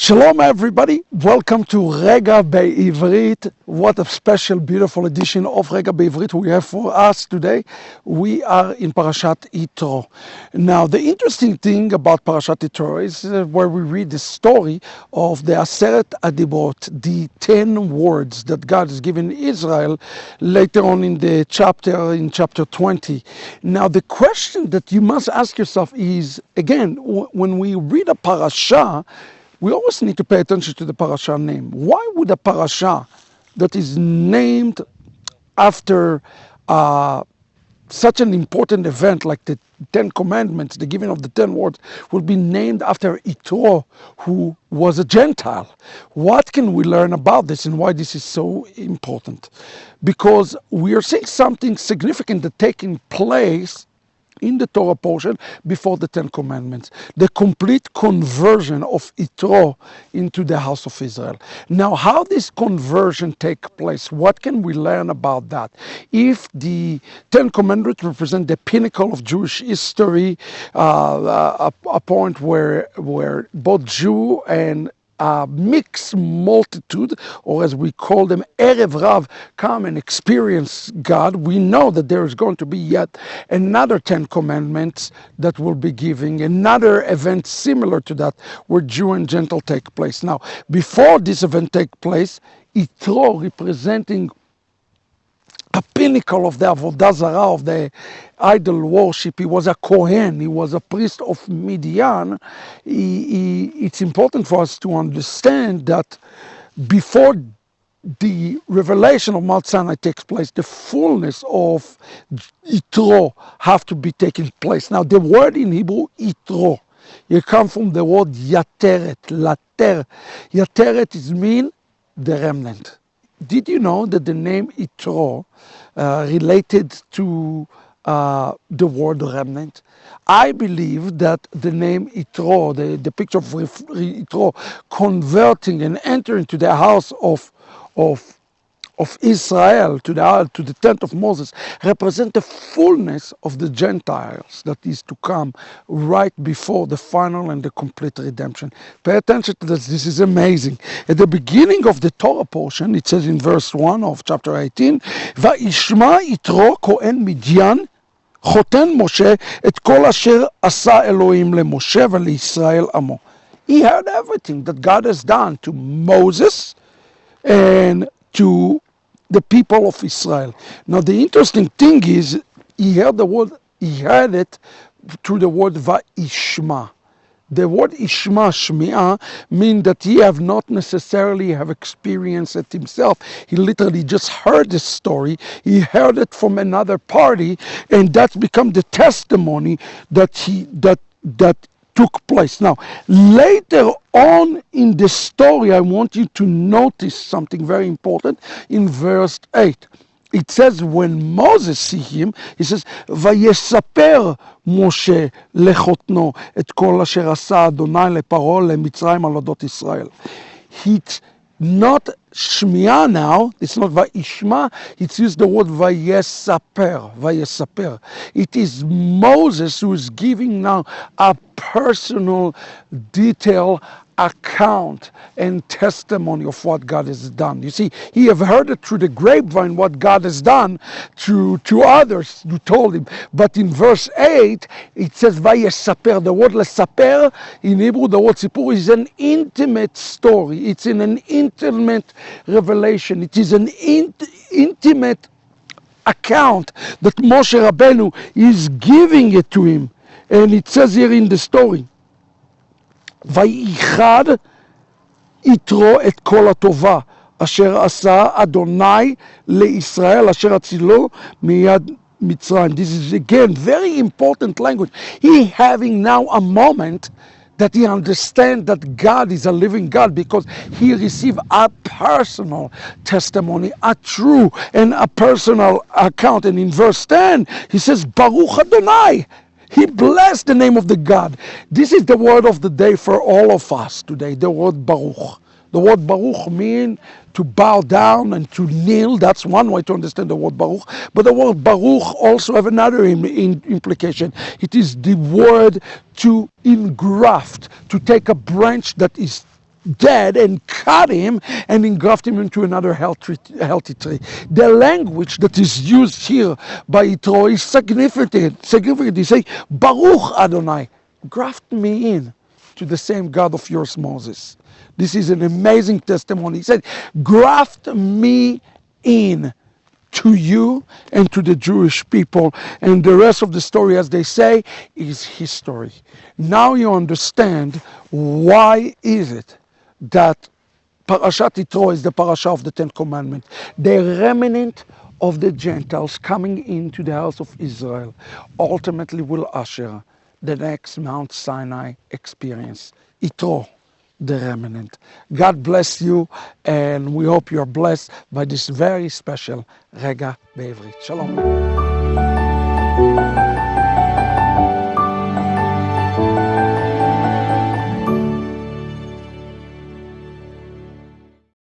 Shalom everybody, welcome to Rega Be'ivrit. What a special, beautiful edition of Rega Be'ivrit we have for us today. We are in Parashat Yitro. Now the interesting thing about Parashat Yitro is where we read the story of the Aseret Adibrot, the 10 words that God has given Israel later on in the chapter, in chapter 20. Now the question that you must ask yourself is, again, when we read a parasha, we always need to pay attention to the parasha name. Why would a parasha that is named after such an important event like the 10 Commandments, the giving of the 10 words, will be named after Yitro, who was a Gentile? What can we learn about this and why this is so important? Because we are seeing something significant that taking place in the Torah portion before the 10 Commandments, the complete conversion of Yitro into the house of Israel. Now, how this conversion take place? What can we learn about that? If the 10 Commandments represent the pinnacle of Jewish history, a point where both Jew and mixed multitude, or as we call them, Erev Rav, come and experience God, we know that there is going to be yet another 10 Commandments that will be giving, another event similar to that, where Jew and Gentile take place. Now, before this event take place, Yitro, representing a pinnacle of the Avodah Zarah, of the idol worship. He was a Kohen, he was a priest of Midian. It's important for us to understand that before the revelation of Mount Sinai takes place, the fullness of Yitro have to be taking place. Now, the word in Hebrew, Yitro, it comes from the word Yateret, Later. Yateret is mean the remnant. Did you know that the name Yitro related to the word remnant? I believe that the name Yitro, the picture of Yitro converting and entering to the house of Israel, to the tent of Moses, represent the fullness of the Gentiles that is to come right before the final and the complete redemption. Pay attention to this. This is amazing. At the beginning of the Torah portion, it says in verse 1 of chapter 18, "Vayishma Yitro Kohen Midyan חותן משה את כל אשר עשה אלוהים למשה ולישראל עמו." He heard everything that God has done to Moses and to the people of Israel. Now the interesting thing is, he heard it through the word Va'ishma. The word Ishma, Shmi'ah, means that he have not necessarily have experienced it himself. He literally just heard the story. He heard it from another party, and that's become the testimony that took place. Now, later on in the story, I want you to notice something very important in verse 8. It says, when Moses see him, he says, "ויספר משה לחותנו את כל אשר עשה אדוני לפרעה למצרים על אודות ישראל." It's not Shmi'ah now, it's not Va'ishma, it's used the word Vayesaper, Vayesaper. It is Moses who is giving now a personal, detailed account and testimony of what God has done. You see, he have heard it through the grapevine what God has done to others who told him. But in verse 8, it says Vayesaper. The word lesaper in Hebrew, the word sipur, is an intimate story. It's in an intimate revelation. It is an intimate account that Moshe Rabbeinu is giving it to him. And it says here in the story, "ויחד יתרו את כל הטובה אשר עשה אדוני לישראל אשר הצילו מיד מצרים." This is again very important language. He having now a moment that he understands that God is a living God, because he received a personal testimony, a true and a personal account. And in verse 10, he says, "Baruch Adonai." He blessed the name of the God. This is the word of the day for all of us today, the word Baruch. The word Baruch means to bow down and to kneel. That's one way to understand the word Baruch. But the word Baruch also have another implication. It is the word to engraft, to take a branch that is dead and cut him and engraft him into another healthy tree. The language that is used here by Yitro is significant. He say, Baruch Adonai, graft me in to the same God of yours, Moses. This is an amazing testimony. He said, graft me in to you and to the Jewish people. And the rest of the story, as they say, is history. Now you understand why is it that Parashat Yitro is the parasha of the Ten Commandments. The remnant of the Gentiles coming into the house of Israel ultimately will usher the next Mount Sinai experience. Yitro, the remnant. God bless you, and we hope you are blessed by this very special Rega בעברית. Shalom.